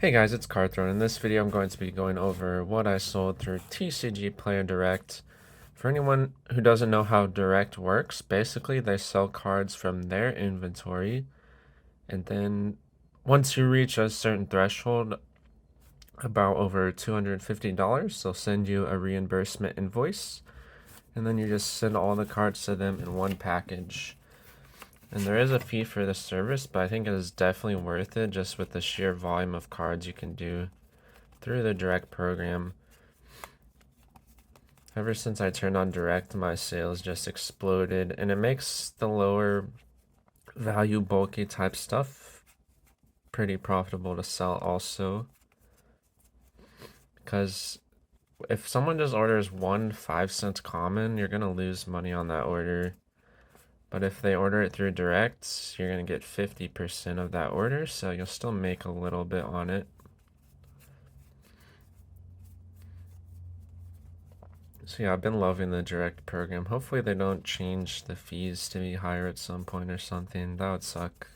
Hey guys, it's Carthron. In this video, I'm going to be going over what I sold through TCGPlayer Direct. For anyone who doesn't know how Direct works, basically they sell cards from their inventory, and then once you reach a certain threshold, about over $250, they'll send you a reimbursement invoice, and then you just send all the cards to them in one package. And there is a fee for the service, but I think it is definitely worth it just with the sheer volume of cards you can do through the Direct program. Ever since I turned on Direct, my sales just exploded, and it makes the lower value bulky type stuff pretty profitable to sell also. Because if someone just orders one 5-cent common, you're gonna lose money on that order. But if they order it through Direct, you're gonna get 50% of that order, so you'll still make a little bit on it. So yeah, I've been loving the Direct program. Hopefully they don't change the fees to be higher at some point or something. That would suck.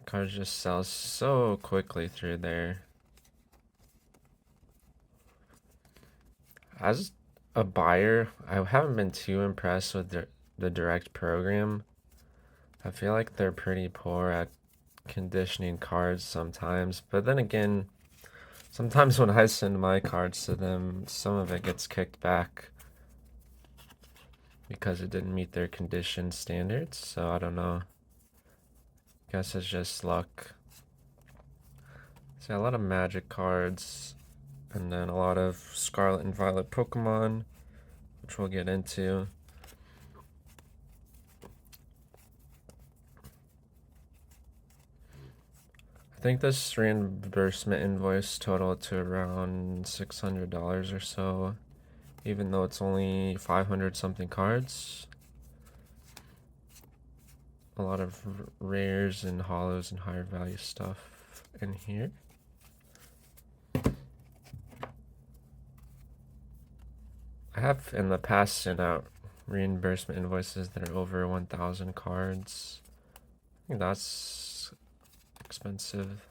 Cards just sell so quickly through there. As a buyer, I haven't been too impressed with the Direct program. I feel like they're pretty poor at conditioning cards sometimes, but then again, sometimes when I send my cards to them, some of it gets kicked back because it didn't meet their condition standards, so I don't know. Guess it's just luck. See, a lot of magic cards, and then a lot of Scarlin Violet Pokemon, which we'll get into. I think this reimbursement invoice totaled to around $600 or so, even though it's only 500 something cards. A lot of rares and holos and higher value stuff in here. I have in the past sent out reimbursement invoices that are over 1,000 cards. I think that's expensive.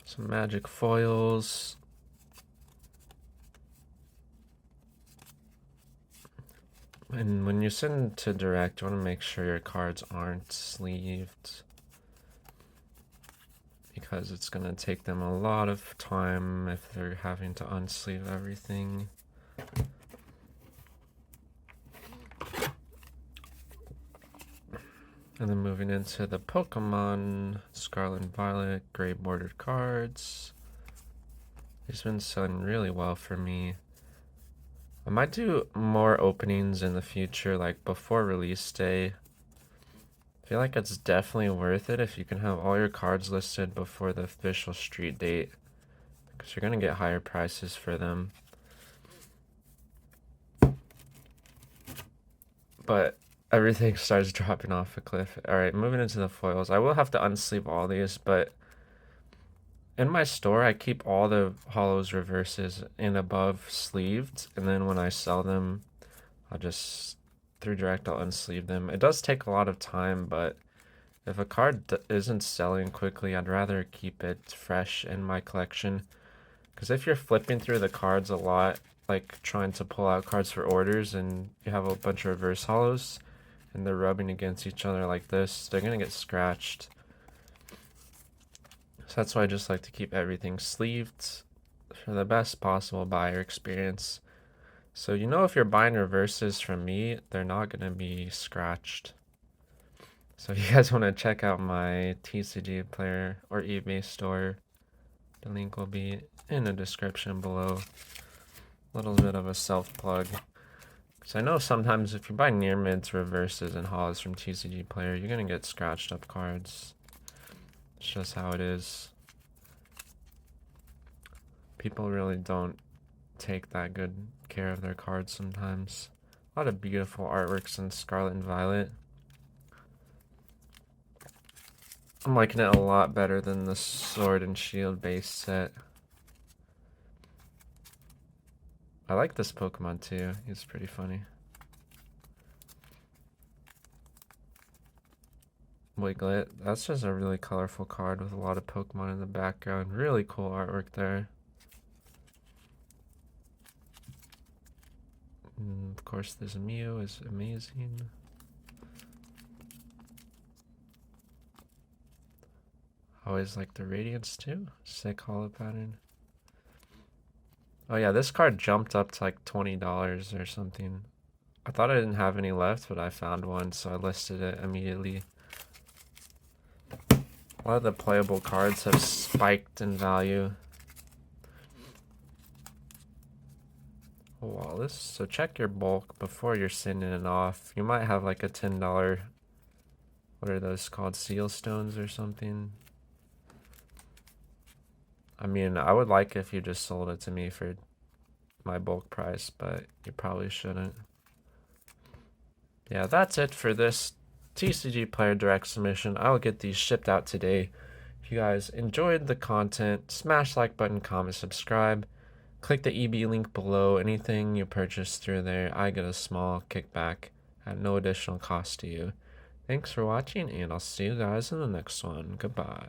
Some magic foils. And when you send to Direct, you want to make sure your cards aren't sleeved, because it's going to take them a lot of time if they're having to unsleeve everything. And then moving into the Pokemon, Scarlin Violet, gray bordered cards. These have been selling really well for me. I might do more openings in the future, like before release day. I feel like it's definitely worth it if you can have all your cards listed before the official street date, because you're going to get higher prices for them. But everything starts dropping off a cliff. Alright, moving into the foils. I will have to unsleeve all these, but in my store, I keep all the holos, reverses, and above sleeved, and then when I sell them, I'll just, through Direct, I'll unsleeve them. It does take a lot of time, but if a card isn't selling quickly, I'd rather keep it fresh in my collection. Because if you're flipping through the cards a lot, like trying to pull out cards for orders, and you have a bunch of reverse holos, and they're rubbing against each other like this, they're going to get scratched. So that's why I just like to keep everything sleeved for the best possible buyer experience. So you know, if you're buying reverses from me, they're not going to be scratched. So if you guys want to check out my TCGPlayer or eBay store, the link will be in the description below. A little bit of a self-plug. Because I know sometimes if you buy near mids, reverses, and holos from TCGPlayer, you're going to get scratched up cards. It's just how it is. People really don't take that good care of their cards sometimes. A lot of beautiful artworks in Scarlet Violet. I'm liking it a lot better than the Sword and Shield base set. I like this Pokemon too. He's pretty funny. Wiglet. That's just a really colorful card with a lot of Pokemon in the background. Really cool artwork there. And of course, this Mew is amazing. Always like the Radiance too. Sick holo pattern. Oh yeah, this card jumped up to like $20 or something. I thought I didn't have any left, but I found one, so I listed it immediately. A lot of the playable cards have spiked in value. Wallace. So check your bulk before you're sending it off. You might have like a $10, what are those called, seal stones or something. I mean, I would like if you just sold it to me for my bulk price, but you probably shouldn't. Yeah, that's it for this TCGPlayer direct submission. I will get these shipped out today. If you guys enjoyed the content, smash like button, comment, subscribe. Click the EB link below. Anything you purchase through there, I get a small kickback at no additional cost to you. Thanks for watching, and I'll see you guys in the next one. Goodbye.